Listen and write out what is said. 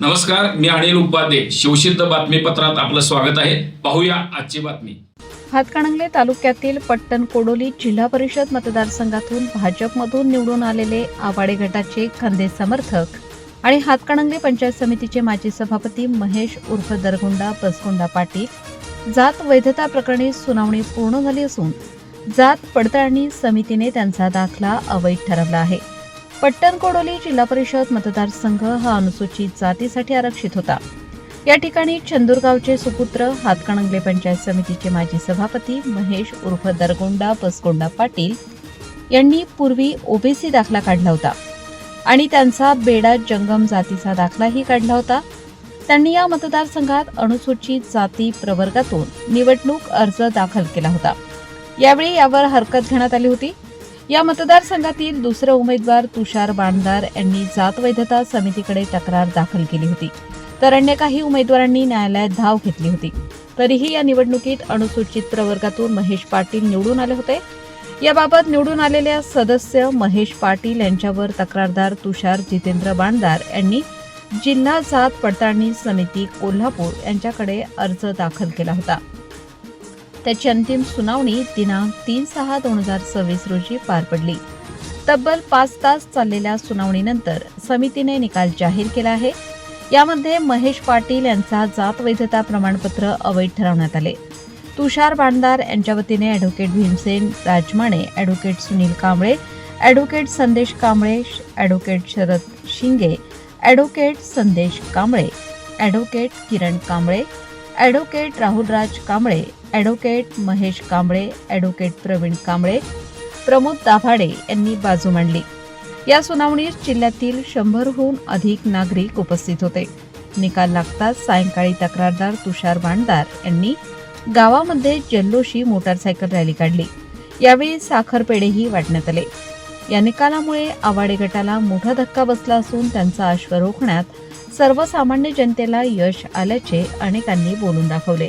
नमस्कार, मी अनिल उपाध्ये. शिवसिद्ध बातमीपत्रात आपलं स्वागत आहे. पाहूया आजची बातमी. हातकणंगले तालुक्यातील पट्टण कोडोली जिल्हा परिषद मतदारसंघातून भाजपमधून निवडून आलेले आवाडे गटाचे खंदे समर्थक आणि हातकणंगले पंचायत समितीचे माजी सभापती महेश उर्फ दरगुंडा बसगुंडा पाटील जात वैधता प्रकरणी सुनावणी पूर्ण झाली असून जात पडताळणी समितीने त्यांचा दाखला अवैध ठरवला आहे. पट्टण कोडोली जिल्हा परिषद मतदारसंघ हा अनुसूचित जातीसाठी आरक्षित होता. या ठिकाणी चंदूरगावचे सुपुत्र हातकणंगले पंचायत समितीचे माजी सभापती महेश उर्फ दरगुंडा बसगुंडा पाटील यांनी पूर्वी ओबीसी दाखला काढला होता आणि त्यांचा बेडा जंगम जातीचा दाखलाही काढला होता. त्यांनी या मतदारसंघात अनुसूचित जाती प्रवर्गातून निवडणूक अर्ज दाखल केला होता. यावेळी यावर हरकत घेण्यात आली होती. या मतदारसंघातील दुसरे उमेदवार तुषार बाणदार यांनी जात वैधता समितीकडे तक्रार दाखल केली होती, तर अन्य काही उमेदवारांनी न्यायालयात धाव घेतली होती. तरीही या निवडणुकीत अनुसूचित प्रवर्गातून महेश पाटील निवडून आले होते. याबाबत निवडून आलेल्या सदस्य महेश पाटील यांच्यावर तक्रारदार तुषार जितेंद्र बाणदार यांनी जिल्हा जात पडताळणी समिती कोल्हापूर यांच्याकडे अर्ज दाखल केला होता. त्याची अंतिम सुनावणी दिनांक 3/6/2026 रोजी पार पडली. तब्बल 5 तास चाललेल्या सुनावणीनंतर समितीने निकाल जाहीर केला आहे. यामध्ये महेश पाटील यांचा जात वैधता प्रमाणपत्र अवैध ठरवण्यात आले. तुषार बाणदार यांच्या वतीने advocate Bhimsen Rajmane, advocate Sunil Kamble, advocate Sandesh Kamble, advocate Sharad Shinge, advocate Sandesh Kamble, advocate Kiran Kamble, advocate Rahulraj Kamble, advocate Mahesh Kamble, advocate Pravin Kamble, Pramod Dabhade यांनी बाजू मांडली. या सुनावणीत जिल्ह्यातील 100हून अधिक नागरिक उपस्थित होते. निकाल लागताच सायंकाळी तक्रारदार तुषार बाणदार यांनी गावामध्ये जल्लोषी मोटारसायकल रॅली काढली. यावेळी साखर पेढेही वाटण्यात आले. या निकालामुळे आवाडे गटाला मोठा धक्का बसला असून त्यांचा अश्व रोखण्यात सर्वसामान्य जनतेला यश आल्याचे अनेकांनी बोलून दाखवले.